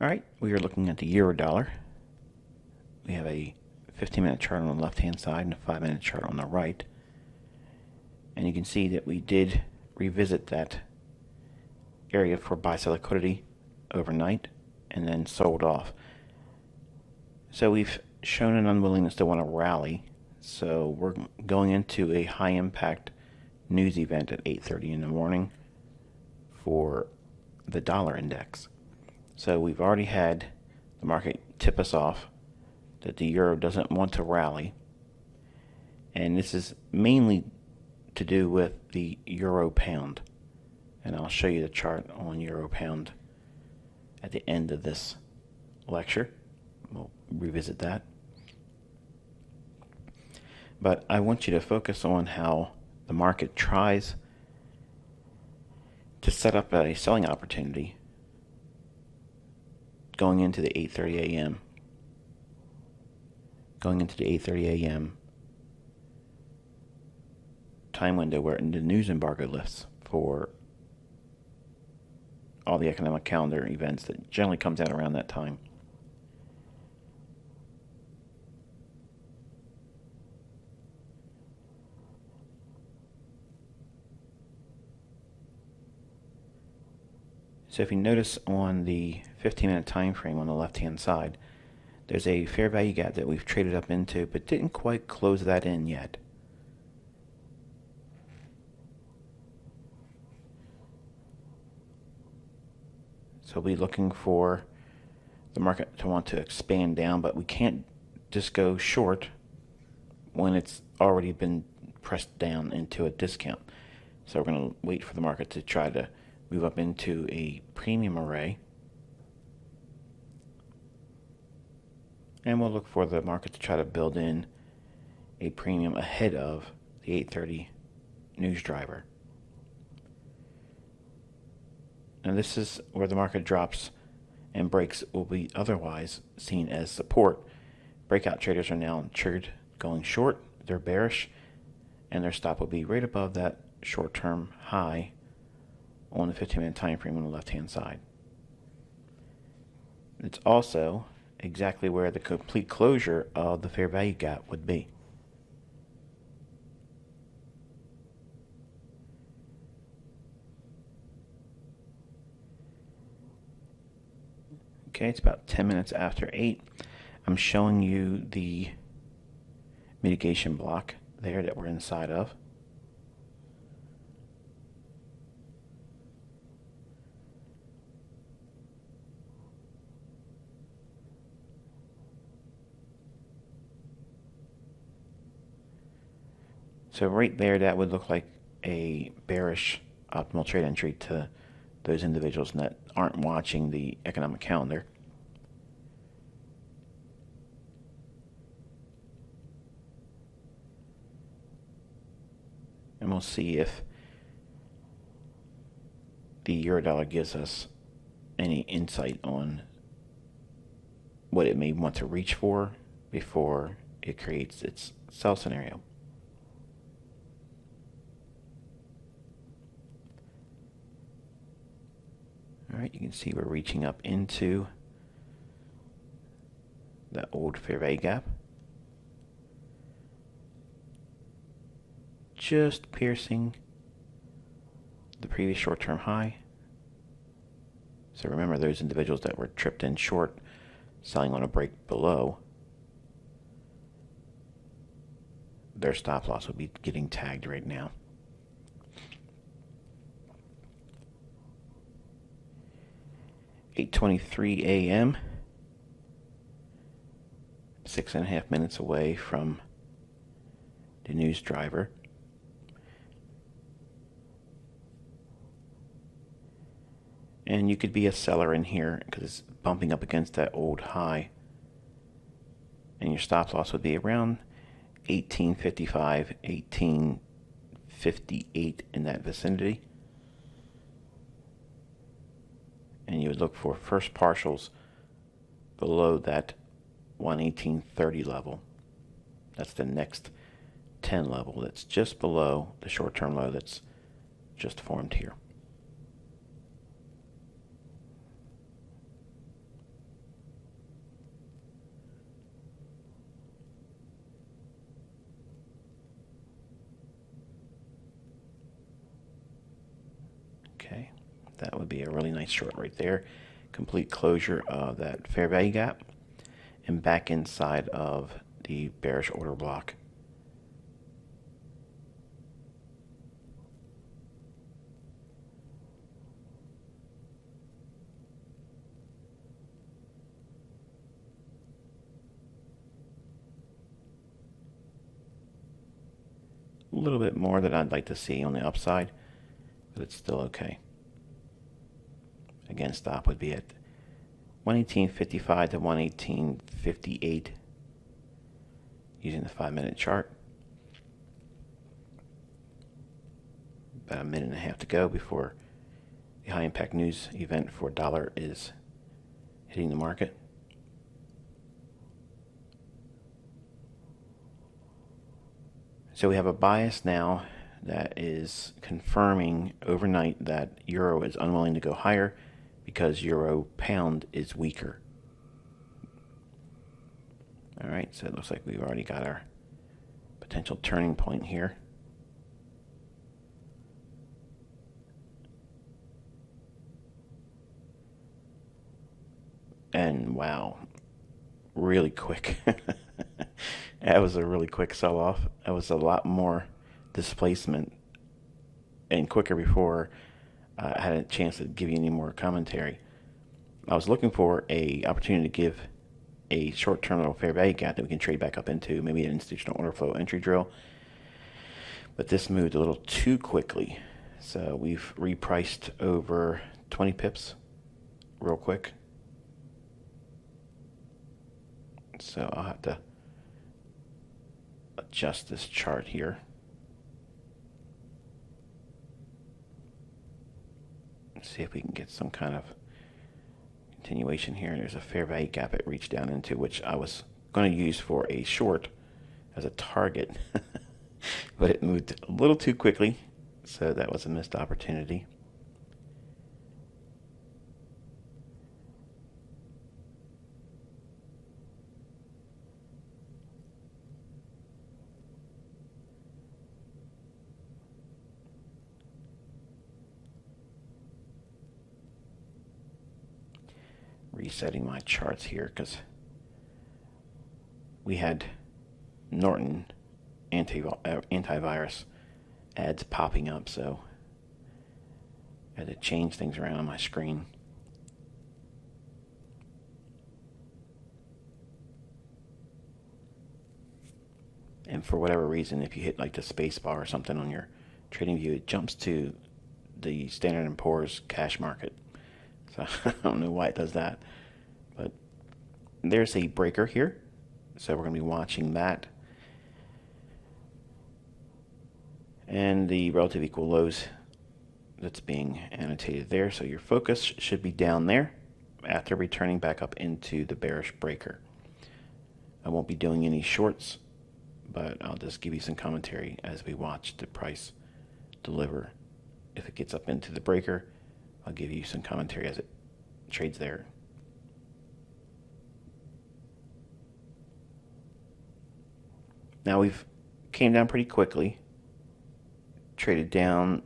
All right, we are looking at the euro dollar. We have a 15-minute chart on the left-hand side and a 5-minute chart on the right. And you can see that we did revisit that area for buy-sell liquidity overnight and then sold off. So we've shown an unwillingness to want to rally. So we're going into a high-impact news event at 8:30 in the morning for the dollar index. So we've already had the market tip us off that the euro doesn't want to rally. And this is mainly to do with the euro pound. And I'll show you the chart on euro pound at the end of this lecture. We'll revisit that. But I want you to focus on how the market tries to set up a selling opportunity going into the 8:30 a.m. Going into the 8:30 a.m. time window where the news embargo lifts for all the economic calendar events that generally comes out around that time. So if you notice on the 15-minute time frame on the left-hand side, there's a fair value gap that we've traded up into, but didn't quite close that in yet. So we'll be looking for the market to want to expand down, but we can't just go short when it's already been pressed down into a discount. So we're going to wait for the market to try to move up into a premium array. And we'll look for the market to try to build in a premium ahead of the 8:30 news driver. And this is where the market drops and breaks will be otherwise seen as support. Breakout traders are now triggered going short. They're bearish, and their stop will be right above that short-term high on the 15-minute time frame on the left-hand side. It's also exactly where the complete closure of the fair value gap would be. Okay, it's about 10 minutes after 8. I'm showing you the mitigation block there that we're inside of. So right there, that would look like a bearish optimal trade entry to those individuals that aren't watching the economic calendar. And we'll see if the euro dollar gives us any insight on what it may want to reach for before it creates its sell scenario. All right, you can see we're reaching up into that old fair value gap. Just piercing the previous short-term high. So remember, those individuals that were tripped in short, selling on a break below, their stop loss will be getting tagged right now. (8:23 a.m.) 6.5 minutes away from the news driver. And you could be a seller in here because it's bumping up against that old high. And your stop loss would be around 1855, 1858 in that vicinity. And you would look for first partials below that 118.30 level. That's the next 10 level. That's just below the short-term low that's just formed here. would be a really nice short right there. Complete closure of that fair value gap and back inside of the bearish order block. A little bit more that I'd like to see on the upside, but it's still okay. Again, stop would be at 118.55 to 118.58 using the 5-minute chart. About a minute and a half to go before the high impact news event for dollar is hitting the market. So we have a bias now that is confirming overnight that euro is unwilling to go higher because euro pound is weaker. All right, so it looks like we've already got our potential turning point here. And wow, really quick. That was a really quick sell-off. That was a lot more displacement and quicker before I had a chance to give you any more commentary. I was looking for a opportunity to give a short-term little fair value gap that we can trade back up into, maybe an institutional order flow entry drill. But this moved a little too quickly. So we've repriced over 20 pips real quick. So I'll have to adjust this chart here. See if we can get some kind of continuation here. There's a fair value gap it reached down into, which I was going to use for a short as a target. But it moved a little too quickly, so that was a missed opportunity. Resetting my charts here because we had Norton antivirus ads popping up, so I had to change things around on my screen. And for whatever reason, if you hit like the space bar or something on your trading view, it jumps to the Standard & Poor's cash market. So I don't know why it does that, but there's a breaker here, so we're going to be watching that. And the relative equal lows that's being annotated there, so your focus should be down there after returning back up into the bearish breaker. I won't be doing any shorts, but I'll just give you some commentary as we watch the price deliver. If it gets up into the breaker, I'll give you some commentary as it trades there. Now we've came down pretty quickly, traded down,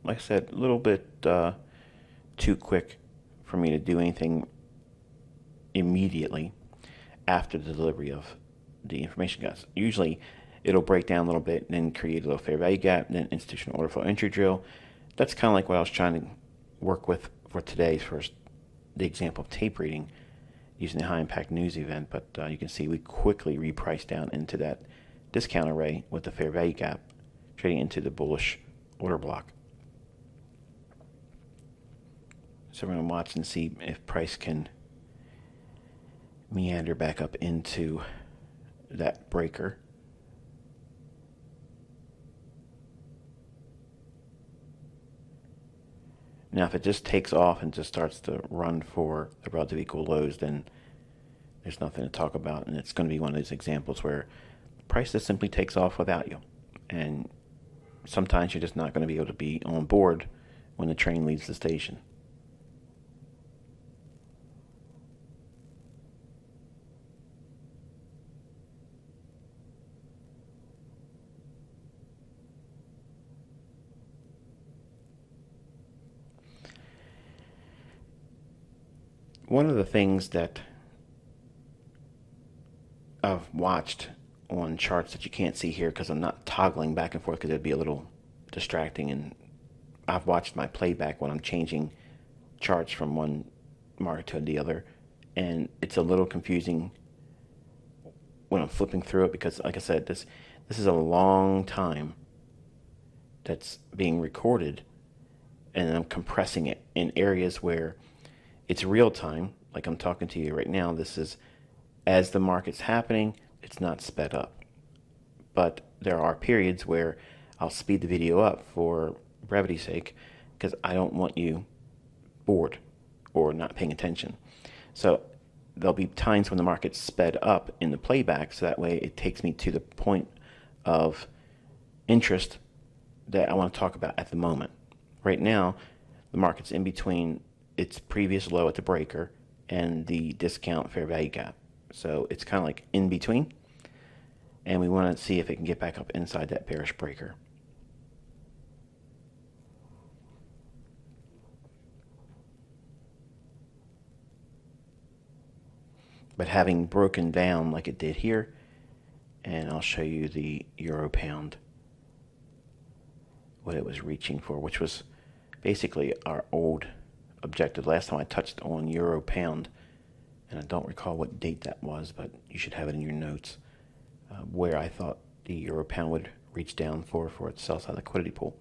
like I said, a little bit too quick for me to do anything immediately after the delivery of the information guys. Usually it'll break down a little bit and then create a little fair value gap, then institutional order flow entry drill. That's kind of like what I was trying to work with for today's first, the example of tape reading using the high impact news event. But you can see we quickly repriced down into that discount array with the fair value gap, trading into the bullish order block. So we're going to watch and see if price can meander back up into that breaker. Now, if it just takes off and just starts to run for the relative equal lows, then there's nothing to talk about, and it's going to be one of those examples where price just simply takes off without you. And sometimes you're just not going to be able to be on board when the train leaves the station. One of the things that I've watched on charts that you can't see here because I'm not toggling back and forth because it'd be a little distracting, and I've watched my playback when I'm changing charts from one market to the other, and it's a little confusing when I'm flipping through it because, like I said, this is a long time that's being recorded, and I'm compressing it in areas where it's real time, like I'm talking to you right now. This is as the market's happening, it's not sped up. But there are periods where I'll speed the video up for brevity's sake because I don't want you bored or not paying attention. So there'll be times when the market's sped up in the playback, so that way it takes me to the point of interest that I want to talk about at the moment. Right now, the market's in between its previous low at the breaker and the discount fair value gap. So it's kind of like in between, and we want to see if it can get back up inside that bearish breaker. But having broken down like it did here, and I'll show you the euro pound, what it was reaching for, which was basically our old objective. Last time I touched on euro pound, and I don't recall what date that was, but you should have it in your notes, where I thought the euro pound would reach down for its sell side liquidity pool.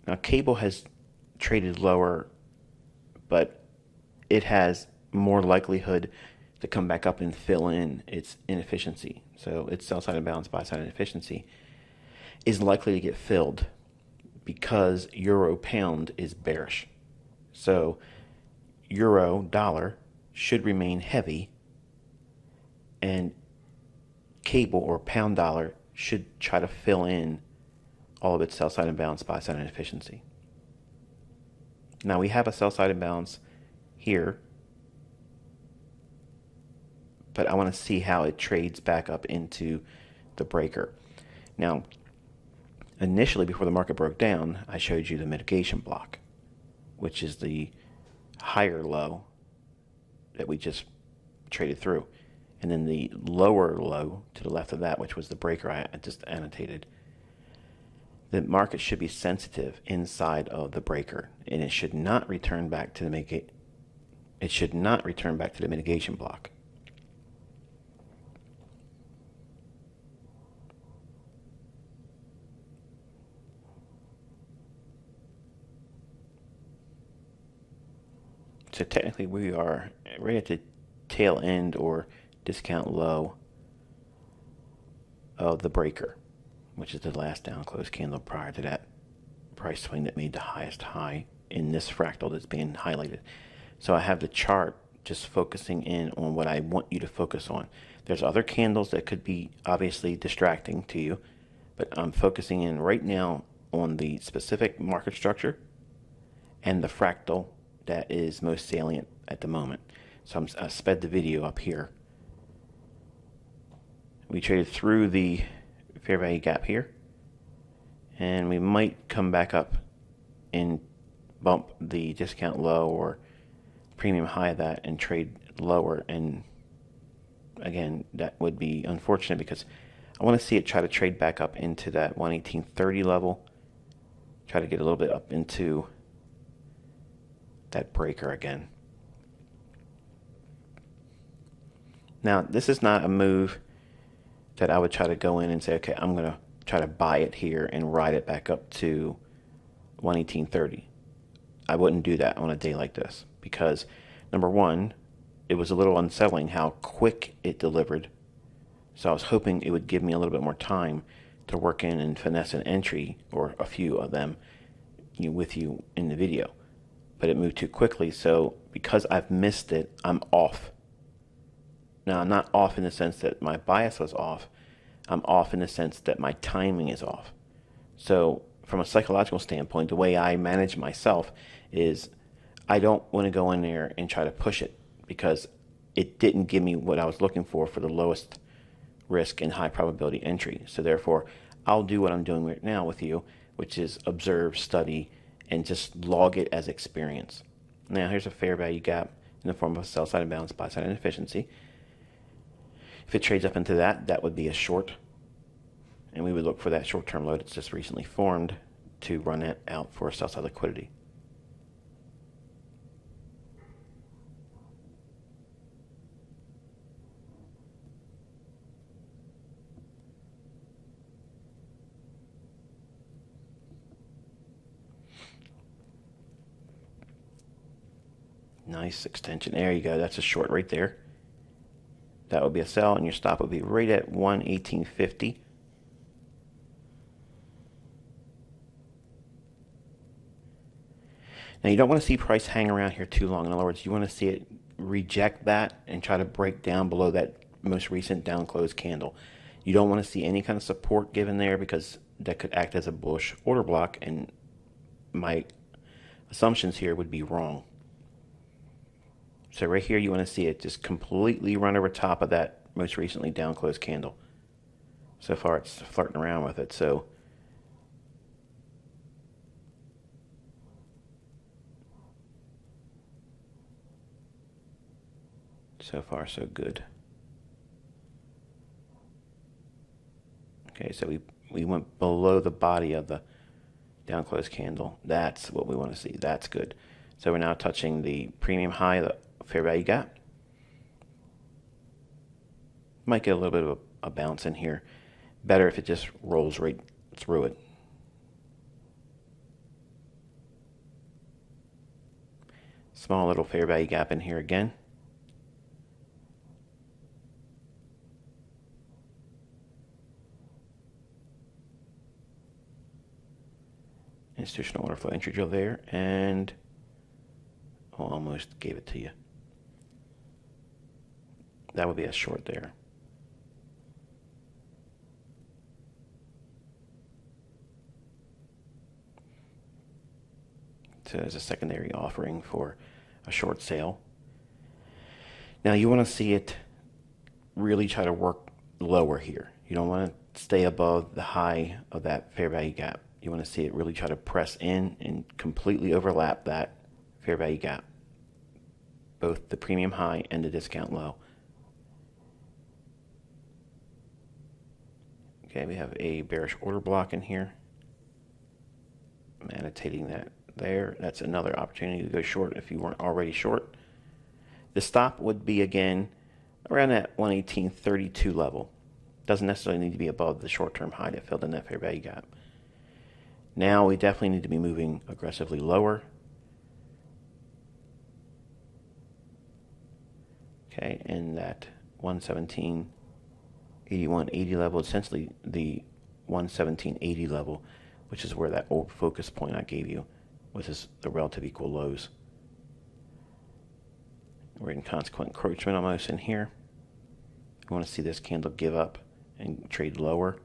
Now cable has traded lower, but it has more likelihood to come back up and fill in its inefficiency. So its sell side imbalance, buy side inefficiency is likely to get filled because euro pound is bearish. So euro dollar should remain heavy, and cable or pound dollar should try to fill in all of its sell side imbalance, buy side inefficiency. Now we have a sell side imbalance here, but I want to see how it trades back up into the breaker. Now, initially, before the market broke down, I showed you the mitigation block, which is the higher low that we just traded through, and then the lower low to the left of that, which was the breaker I just annotated. The market should be sensitive inside of the breaker, and it should not return back to the mitigation block. So technically we are right at the tail end or discount low of the breaker, which is the last down close candle prior to that price swing that made the highest high in this fractal that's being highlighted. So I have the chart just focusing in on what I want you to focus on. There's other candles that could be obviously distracting to you, but I'm focusing in right now on the specific market structure and the fractal that is most salient at the moment. So I sped the video up here. We traded through the fair value gap here, and we might come back up and bump the discount low or premium high of that and trade lower, and again that would be unfortunate because I want to see it try to trade back up into that 118.30 level, try to get a little bit up into that breaker again. Now this is not a move that I would try to go in and say, okay, I'm going to try to buy it here and ride it back up to 118.30. I wouldn't do that on a day like this because, number one, it was a little unsettling how quick it delivered. So I was hoping it would give me a little bit more time to work in and finesse an entry or a few of them with you in the video. But it moved too quickly, so because I've missed it, I'm off. Now, I'm not off in the sense that my bias was off. I'm off in the sense that my timing is off. So from a psychological standpoint, the way I manage myself is I don't want to go in there and try to push it because it didn't give me what I was looking for the lowest risk and high probability entry. So therefore, I'll do what I'm doing right now with you, which is observe, study, and just log it as experience. Now here's a fair value gap in the form of a sell side imbalance, buy side inefficiency. If it trades up into that, that would be a short, and we would look for that short-term low that's just recently formed to run it out for sell side liquidity. Nice extension. There you go. That's a short right there. That would be a sell, and your stop would be right at 118.50. Now you don't want to see price hang around here too long. In other words, you want to see it reject that and try to break down below that most recent down close candle. You don't want to see any kind of support given there, because that could act as a bullish order block, and my assumptions here would be wrong. So right here, you want to see it just completely run over top of that most recently down close candle. So far, it's flirting around with it. So far, so good. Okay, so we went below the body of the down close candle. That's what we want to see. That's good. So we're now touching the premium high, the fair value gap. Might get a little bit of a bounce in here. Better if it just rolls right through it. Small little fair value gap in here again. Institutional order flow entry drill there, and almost gave it to you. That would be a short there. So as a secondary offering for a short sale. Now you want to see it really try to work lower here. You don't want to stay above the high of that fair value gap. You want to see it really try to press in and completely overlap that fair value gap, both the premium high and the discount low. Okay, we have a bearish order block in here. I'm annotating that there. That's another opportunity to go short if you weren't already short. The stop would be, again, around that 118.32 level. Doesn't necessarily need to be above the short-term high that filled in that fair value gap. Now we definitely need to be moving aggressively lower. Okay, and that 117.81.80 level, essentially the 117.80 level, which is where that old focus point I gave you, which is the relative equal lows. We're in consequent encroachment almost in here. We want to see this candle give up and trade lower.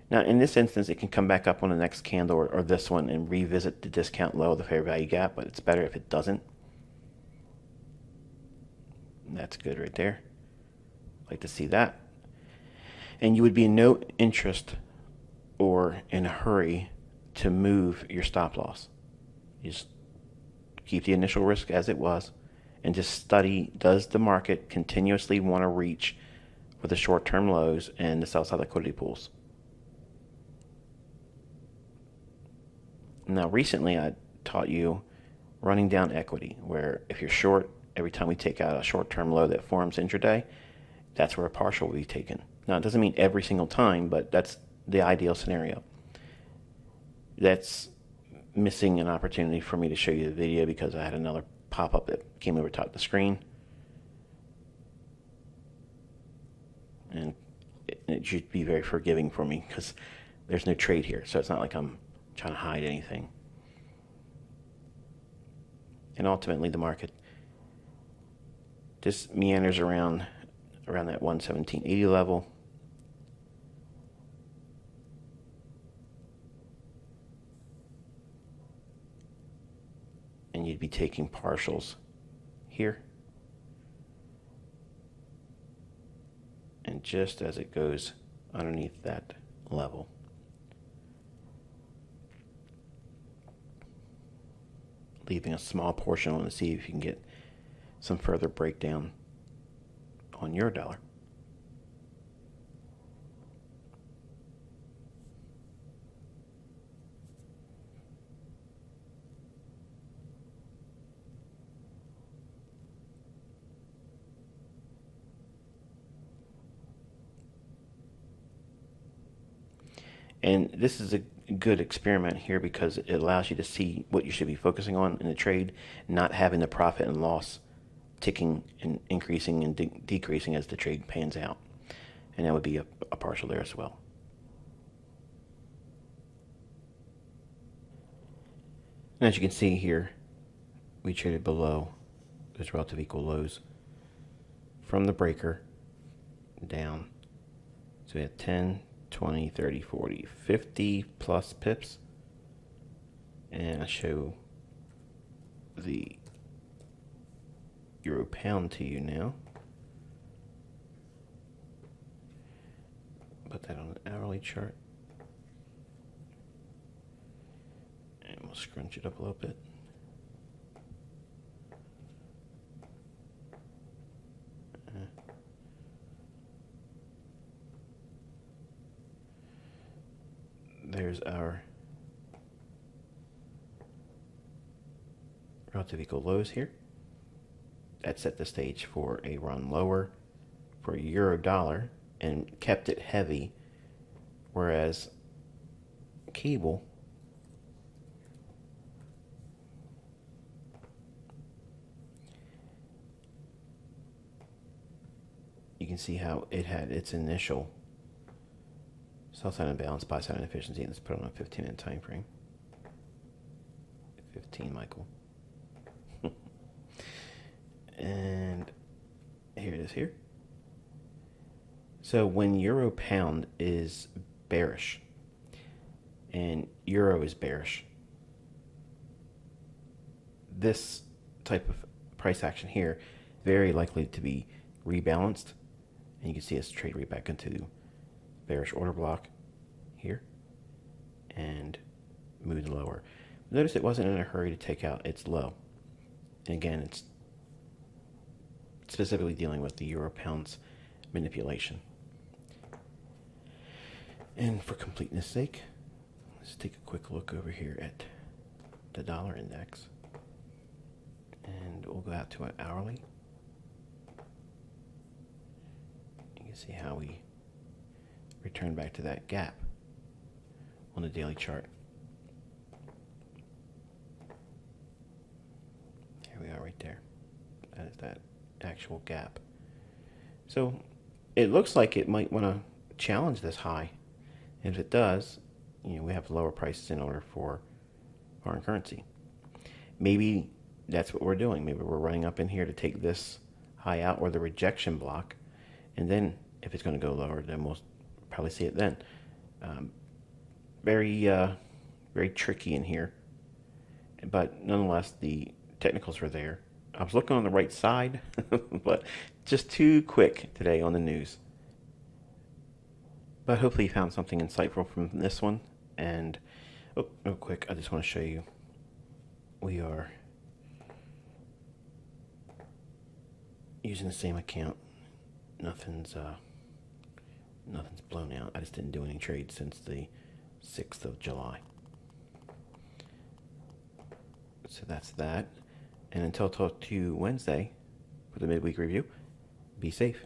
Now, in this instance, it can come back up on the next candle or this one and revisit the discount low of the fair value gap, but it's better if it doesn't. That's good right there. Like to see that. And you would be in no interest or in a hurry to move your stop loss. You just keep the initial risk as it was and just study, does the market continuously want to reach for the short-term lows and the sell-side liquidity pools? Now, recently I taught you running down equity, where if you're short, every time we take out a short-term low that forms intraday, that's where a partial will be taken. Now, it doesn't mean every single time, but that's the ideal scenario. That's missing an opportunity for me to show you the video because I had another pop-up that came over top of the screen. And it should be very forgiving for me because there's no trade here, so it's not like I'm trying to hide anything. And ultimately the market just meanders around that 117.80 level. And you'd be taking partials here. And just as it goes underneath that level, leaving a small portion on to see if you can get some further breakdown on Eurodollar. And this is a good experiment here because it allows you to see what you should be focusing on in the trade, not having the profit and loss ticking and increasing and decreasing as the trade pans out. And that would be a partial there as well. And as you can see here, we traded below those relative equal lows from the breaker down. So we had 10, 20, 30, 40, 50 plus pips. And I'll show the euro pound to you now. Put that on an hourly chart. And we'll scrunch it up a little bit. There's our relative equal lows here. That set the stage for a run lower for euro dollar and kept it heavy, whereas cable you can see how it had its initial sell side imbalance, buy side inefficiency, and let's put it on a 15-minute time frame. 15, Michael. And here it is here. So when euro pound is bearish and euro is bearish, this type of price action here very likely to be rebalanced, and you can see us trade right back into bearish order block here and moved lower. Notice it wasn't in a hurry to take out its low. And again, it's specifically dealing with the euro pounds manipulation. And for completeness sake, let's take a quick look over here at the dollar index. And we'll go out to an hourly. You can see how we return back to that gap on the daily chart. Here we are right there. That is that actual gap. So it looks like it might want to challenge this high. And if it does, we have lower prices in order for foreign currency. Maybe that's what we're doing. Maybe we're running up in here to take this high out or the rejection block. And then if it's going to go lower, then we'll probably see it then. Very tricky in here, but nonetheless the technicals were there. I was looking on the right side, but just too quick today on the news. But hopefully you found something insightful from this one. And real quick, I just want to show you we are using the same account. Nothing's blown out. I just didn't do any trades since the 6th of July. So that's that. And until I talk to you Wednesday for the midweek review, be safe.